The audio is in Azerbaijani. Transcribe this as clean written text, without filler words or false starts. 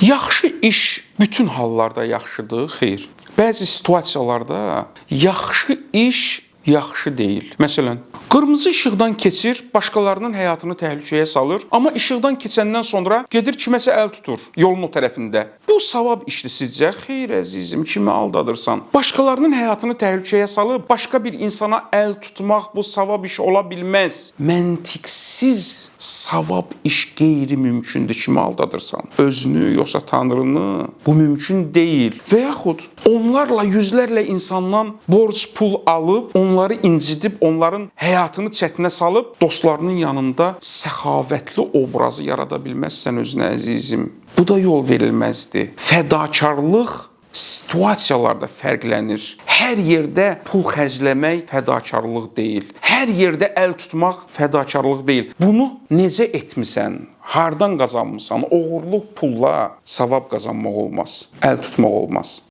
Yaxşı iş bütün hallarda yaxşıdır, xeyr. Bəzi situasiyalarda yaxşı iş yaxşı deyil. Məsələn, qırmızı işıqdan keçir, başqalarının həyatını təhlükəyə salır, amma işıqdan keçəndən sonra gedir kiməsə əl tutur yolun o tərəfində. Bu savab işdir sizcə? Xeyr əzizim, kimi aldadırsan? Başqalarının həyatını təhlükəyə salıb başqa bir insana əl tutmaq bu savab iş ola bilməz. Məntiqsiz savab iş qeyri-mümkündür, kimi aldadırsan? Özünü yoxsa Tanrını? Bu mümkün deyil. Və yaxud onlarla, yüzlərlə insandan borc pul alıb, onları incidib, onların həyatını çətinə salıb, dostlarının yanında səxavətli obrazı yarada bilməzsən özünə əzizim. Bu da yol verilməzdir. Fədakarlıq situasiyalarda fərqlənir. Hər yerdə pul xərcləmək fədakarlıq deyil. Hər yerdə əl tutmaq fədakarlıq deyil. Bunu necə etmisən? Hardan qazanmısan? Oğurluq pulla savab qazanmaq olmaz. Əl tutmaq olmaz.